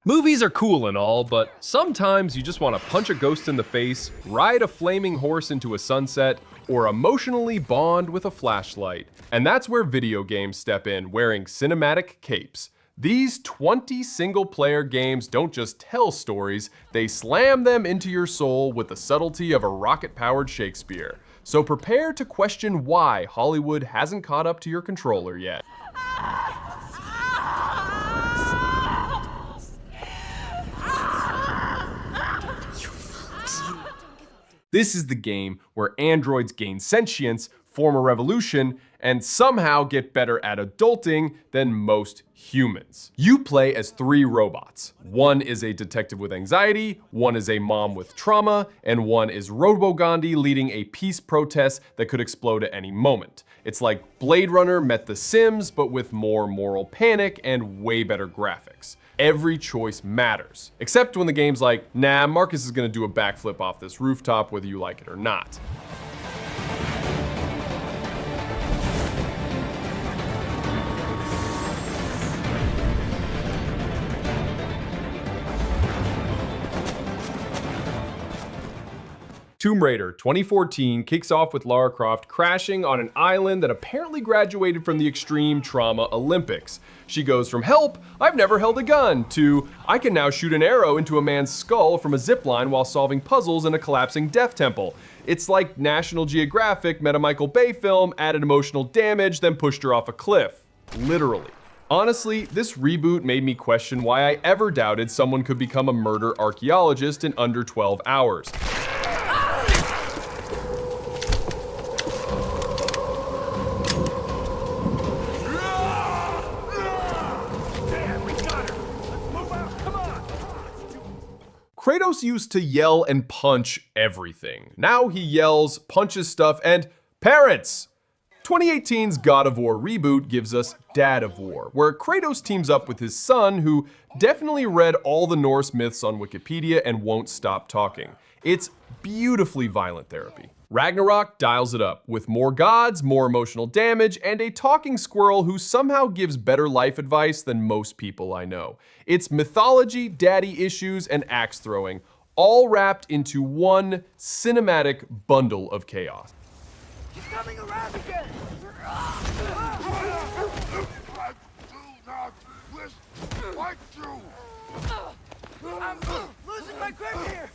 Movies are cool and all, but sometimes you just want to punch a ghost in the face, ride a flaming horse into a sunset, or emotionally bond with a flashlight. And that's where video games step in, wearing cinematic capes. These 20 single-player games don't just tell stories, they slam them into your soul with the subtlety of a rocket-powered Shakespeare. So prepare to question why Hollywood hasn't caught up to your controller yet. This is the game where androids gain sentience, form a revolution, and somehow get better at adulting than most humans. You play as 3 robots. One is a detective with anxiety, one is a mom with trauma, and one is Robo-Gandhi leading a peace protest that could explode at any moment. It's like Blade Runner met The Sims, but with more moral panic and way better graphics. Every choice matters, except when the game's like, nah, Marcus is gonna do a backflip off this rooftop whether you like it or not. Tomb Raider 2014 kicks off with Lara Croft crashing on an island that apparently graduated from the Extreme Trauma Olympics. She goes from "help, I've never held a gun" to "I can now shoot an arrow into a man's skull from a zipline while solving puzzles in a collapsing death temple." It's like National Geographic met a Michael Bay film, added emotional damage, then pushed her off a cliff. Literally. Honestly, this reboot made me question why I ever doubted someone could become a murder archaeologist in under 12 hours. Kratos used to yell and punch everything. Now he yells, punches stuff, and parents! 2018's God of War reboot gives us Dad of War, where Kratos teams up with his son, who definitely read all the Norse myths on Wikipedia and won't stop talking. It's beautifully violent therapy. Ragnarok dials it up, with more gods, more emotional damage, and a talking squirrel who somehow gives better life advice than most people I know. It's mythology, daddy issues, and axe throwing, all wrapped into one cinematic bundle of chaos. He's coming around again! I do not wish to fight you! I'm losing my grip here!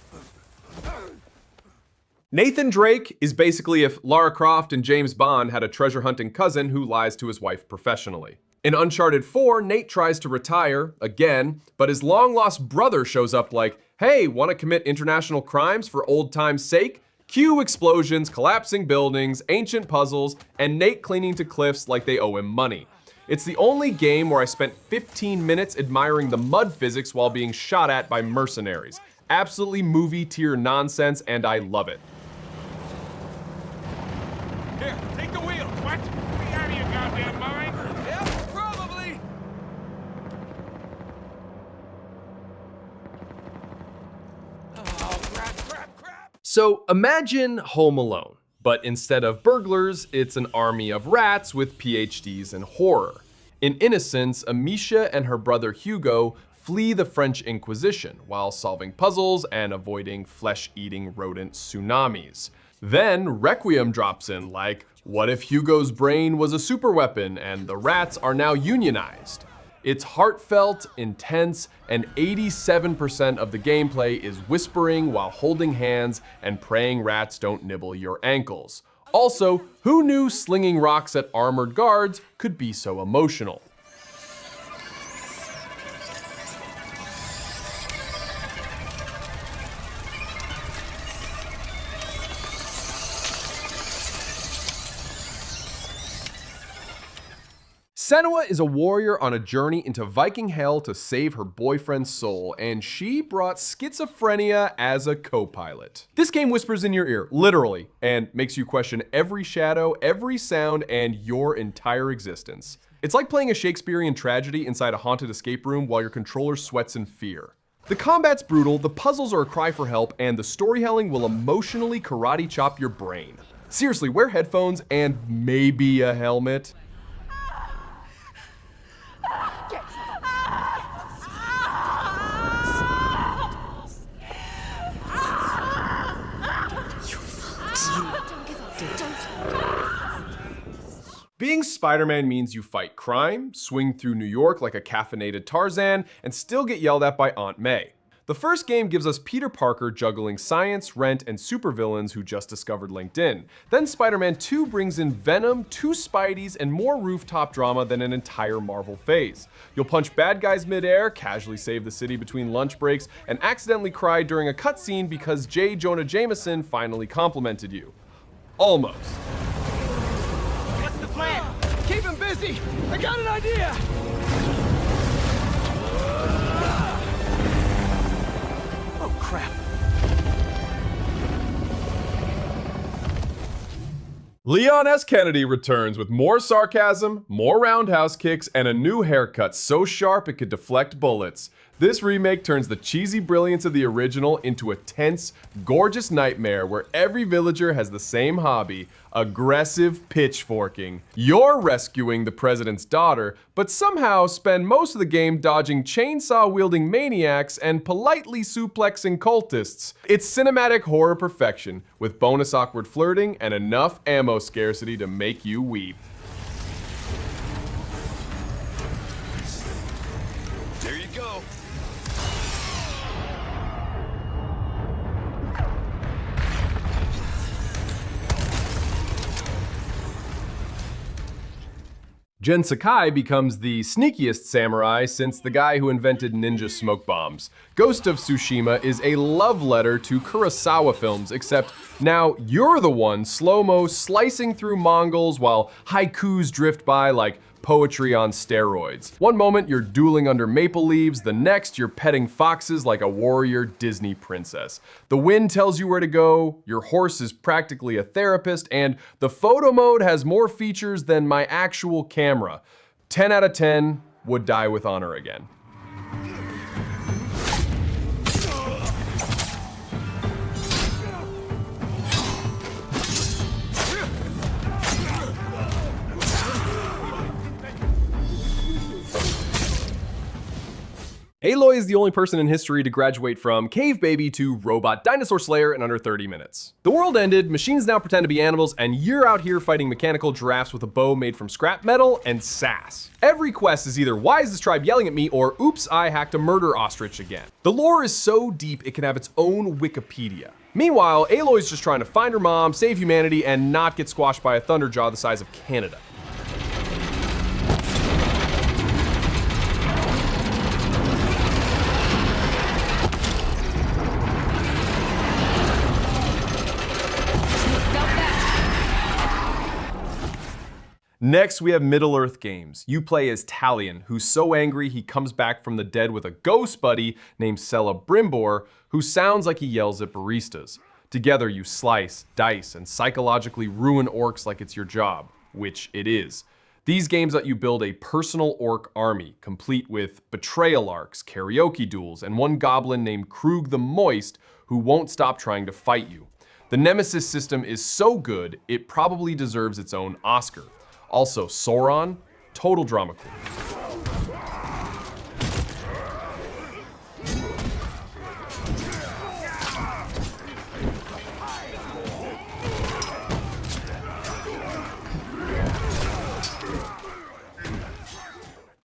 Nathan Drake is basically if Lara Croft and James Bond had a treasure hunting cousin who lies to his wife professionally. In Uncharted 4, Nate tries to retire, again, but his long-lost brother shows up like, hey, want to commit international crimes for old time's sake? Cue explosions, collapsing buildings, ancient puzzles, and Nate clinging to cliffs like they owe him money. It's the only game where I spent 15 minutes admiring the mud physics while being shot at by mercenaries. Absolutely movie tier nonsense, and I love it. Here, take the wheel, twat! Be out of your goddamn mind! Yep, probably! Oh, crap! So imagine Home Alone, but instead of burglars, it's an army of rats with PhDs in horror. In Innocence, Amisha and her brother Hugo flee the French Inquisition while solving puzzles and avoiding flesh-eating rodent tsunamis. Then Requiem drops in like, what if Hugo's brain was a superweapon and the rats are now unionized? It's heartfelt, intense, and 87% of the gameplay is whispering while holding hands and praying rats don't nibble your ankles. Also, who knew slinging rocks at armored guards could be so emotional? Senua is a warrior on a journey into Viking hell to save her boyfriend's soul, and she brought schizophrenia as a co-pilot. This game whispers in your ear, literally, and makes you question every shadow, every sound, and your entire existence. It's like playing a Shakespearean tragedy inside a haunted escape room while your controller sweats in fear. The combat's brutal, the puzzles are a cry for help, and the storytelling will emotionally karate chop your brain. Seriously, wear headphones and maybe a helmet. Spider-Man means you fight crime, swing through New York like a caffeinated Tarzan, and still get yelled at by Aunt May. The first game gives us Peter Parker juggling science, rent, and supervillains who just discovered LinkedIn. Then Spider-Man 2 brings in Venom, 2 Spideys, and more rooftop drama than an entire Marvel phase. You'll punch bad guys midair, casually save the city between lunch breaks, and accidentally cry during a cutscene because J. Jonah Jameson finally complimented you. Almost. What's the plan? Keep him busy! I got an idea! Oh, crap. Leon S. Kennedy returns with more sarcasm, more roundhouse kicks, and a new haircut so sharp it could deflect bullets. This remake turns the cheesy brilliance of the original into a tense, gorgeous nightmare where every villager has the same hobby: aggressive pitchforking. You're rescuing the president's daughter, but somehow spend most of the game dodging chainsaw-wielding maniacs and politely suplexing cultists. It's cinematic horror perfection, with bonus awkward flirting and enough ammo scarcity to make you weep. There you go. Jen Sakai becomes the sneakiest samurai since the guy who invented ninja smoke bombs. Ghost of Tsushima is a love letter to Kurosawa films, except now you're the one slow-mo slicing through Mongols while haikus drift by like poetry on steroids. One moment you're dueling under maple leaves, the next you're petting foxes like a warrior Disney princess. The wind tells you where to go, your horse is practically a therapist, and the photo mode has more features than my actual camera. 10 out of 10 would die with honor again. Aloy is the only person in history to graduate from cave baby to robot dinosaur slayer in under 30 minutes. The world ended, machines now pretend to be animals, and you're out here fighting mechanical giraffes with a bow made from scrap metal and sass. Every quest is either why is this tribe yelling at me or oops, I hacked a murder ostrich again. The lore is so deep it can have its own Wikipedia. Meanwhile, Aloy's just trying to find her mom, save humanity, and not get squashed by a thunderjaw the size of Canada. Next, we have Middle-earth games. You play as Talion, who's so angry he comes back from the dead with a ghost buddy named Celebrimbor, who sounds like he yells at baristas. Together, you slice, dice, and psychologically ruin orcs like it's your job, which it is. These games let you build a personal orc army, complete with betrayal arcs, karaoke duels, and one goblin named Krug the Moist, who won't stop trying to fight you. The Nemesis system is so good, it probably deserves its own Oscar. Also, Sauron, total drama queen.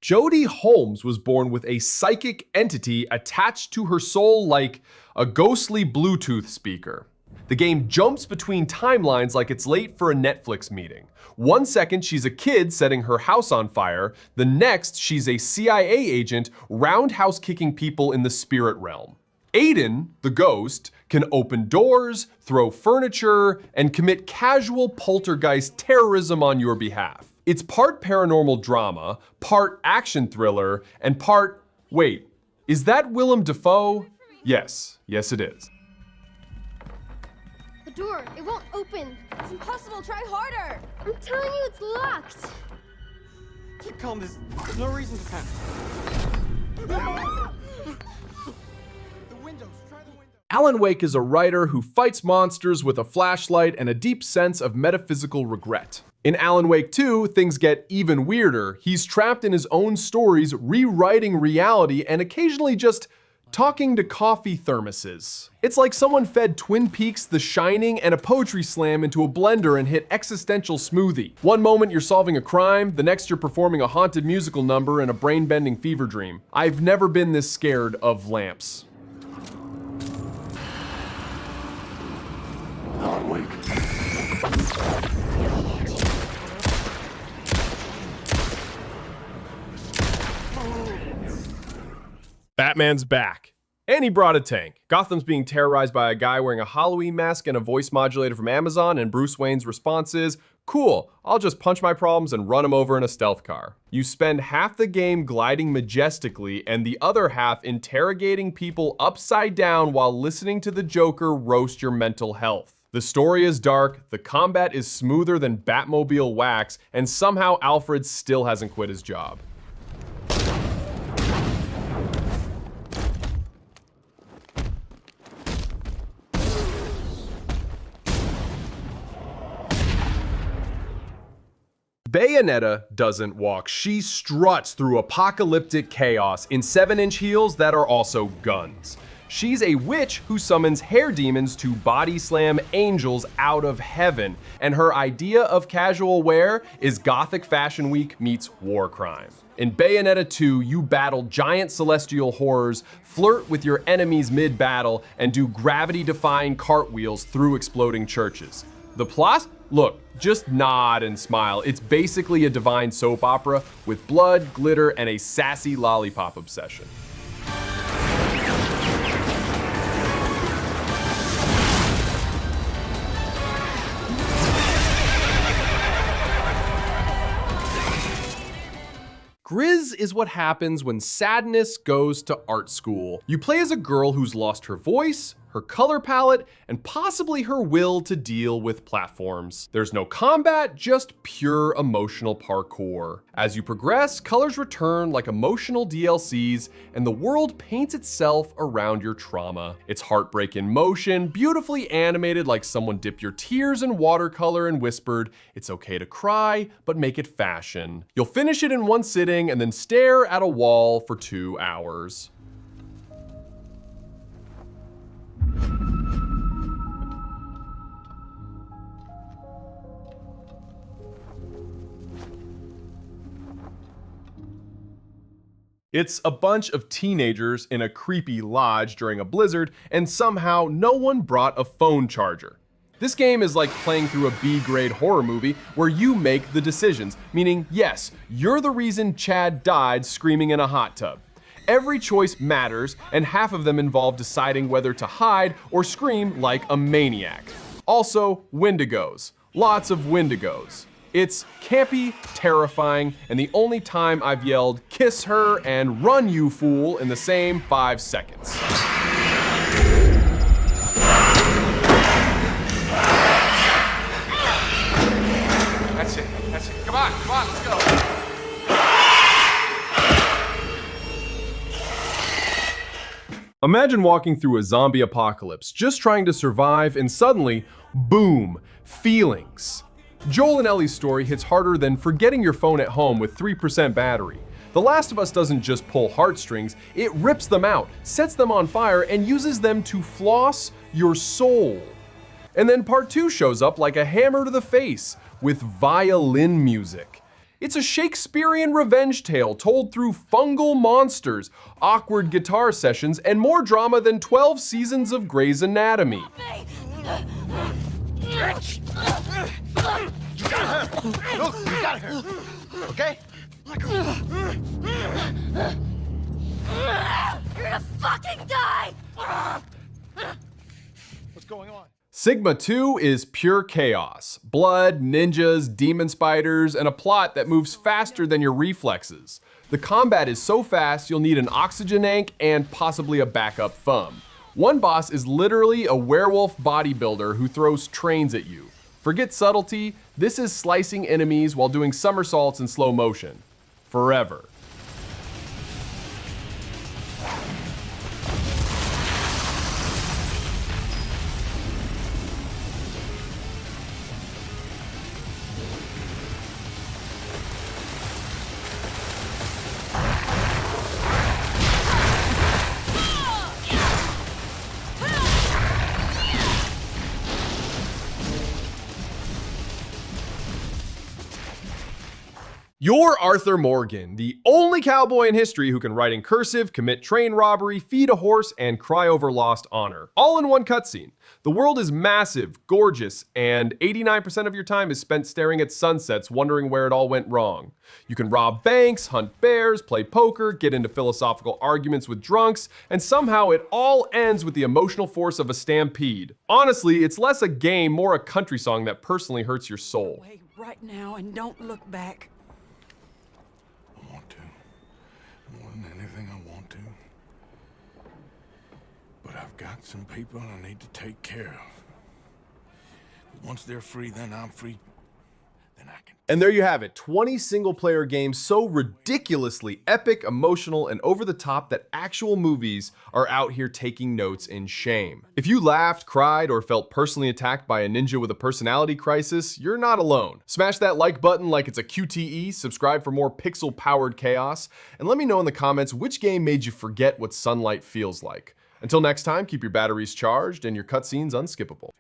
Jodie Holmes was born with a psychic entity attached to her soul like a ghostly Bluetooth speaker. The game jumps between timelines like it's late for a Netflix meeting. 1 second she's a kid setting her house on fire, the next she's a CIA agent roundhouse kicking people in the spirit realm. Aiden, the ghost, can open doors, throw furniture, and commit casual poltergeist terrorism on your behalf. It's part paranormal drama, part action thriller, and part, wait, is that Willem Dafoe? Yes, it is. The door, it won't open. It's impossible, try harder. I'm telling you, it's locked. Keep calm, there's no reason to panic. The windows, try the window. Alan Wake is a writer who fights monsters with a flashlight and a deep sense of metaphysical regret. In Alan Wake 2, things get even weirder. He's trapped in his own stories, rewriting reality and occasionally just Talking to coffee thermoses. It's like someone fed Twin Peaks, The Shining, and a poetry slam into a blender and hit existential smoothie. One moment you're solving a crime, the next you're performing a haunted musical number in a brain-bending fever dream. I've never been this scared of lamps. Batman's back. And he brought a tank. Gotham's being terrorized by a guy wearing a Halloween mask and a voice modulator from Amazon, and Bruce Wayne's response is, cool, I'll just punch my problems and run them over in a stealth car. You spend half the game gliding majestically and the other half interrogating people upside down while listening to the Joker roast your mental health. The story is dark, the combat is smoother than Batmobile wax, and somehow Alfred still hasn't quit his job. Bayonetta doesn't walk, she struts through apocalyptic chaos in 7-inch heels that are also guns. She's a witch who summons hair demons to body slam angels out of heaven, and her idea of casual wear is Gothic Fashion Week meets war crime. In Bayonetta 2, you battle giant celestial horrors, flirt with your enemies mid-battle, and do gravity-defying cartwheels through exploding churches. The plot? Look, just nod and smile. It's basically a divine soap opera with blood, glitter, and a sassy lollipop obsession. Grizz is what happens when sadness goes to art school. You play as a girl who's lost her voice, her color palette, and possibly her will to deal with platforms. There's no combat, just pure emotional parkour. As you progress, colors return like emotional DLCs, and the world paints itself around your trauma. It's heartbreak in motion, beautifully animated like someone dipped your tears in watercolor and whispered, "It's okay to cry, but make it fashion." You'll finish it in one sitting and then stare at a wall for 2 hours. It's a bunch of teenagers in a creepy lodge during a blizzard, and somehow no one brought a phone charger. This game is like playing through a B-grade horror movie where you make the decisions, meaning yes, you're the reason Chad died screaming in a hot tub. Every choice matters, and half of them involve deciding whether to hide or scream like a maniac. Also, Wendigos. Lots of Wendigos. It's campy, terrifying, and the only time I've yelled, "Kiss her" and "Run, you fool" in the same 5 seconds. That's it. Come on, let's go. Imagine walking through a zombie apocalypse, just trying to survive, and suddenly, boom, feelings. Joel and Ellie's story hits harder than forgetting your phone at home with 3% battery. The Last of Us doesn't just pull heartstrings, it rips them out, sets them on fire, and uses them to floss your soul. And then part 2 shows up like a hammer to the face, with violin music. It's a Shakespearean revenge tale told through fungal monsters, awkward guitar sessions, and more drama than 12 seasons of Grey's Anatomy. You got her! Look, you got her! Okay? You're gonna fucking die! What's going on? Sigma 2 is pure chaos. Blood, ninjas, demon spiders, and a plot that moves faster than your reflexes. The combat is so fast you'll need an oxygen tank and possibly a backup thumb. One boss is literally a werewolf bodybuilder who throws trains at you. Forget subtlety, this is slicing enemies while doing somersaults in slow motion. Forever. You're Arthur Morgan, the only cowboy in history who can write in cursive, commit train robbery, feed a horse, and cry over lost honor, all in one cutscene. The world is massive, gorgeous, and 89% of your time is spent staring at sunsets wondering where it all went wrong. You can rob banks, hunt bears, play poker, get into philosophical arguments with drunks, and somehow it all ends with the emotional force of a stampede. Honestly, it's less a game, more a country song that personally hurts your soul. Wait right now and don't look back. I want to. More than anything, I want to. But I've got some people I need to take care of. Once they're free, then I'm free. Then I can. And there you have it, 20 single-player games so ridiculously epic, emotional, and over the top that actual movies are out here taking notes in shame. If you laughed, cried, or felt personally attacked by a ninja with a personality crisis, you're not alone. Smash that like button like it's a QTE, subscribe for more pixel-powered chaos, and let me know in the comments which game made you forget what sunlight feels like. Until next time, keep your batteries charged and your cutscenes unskippable.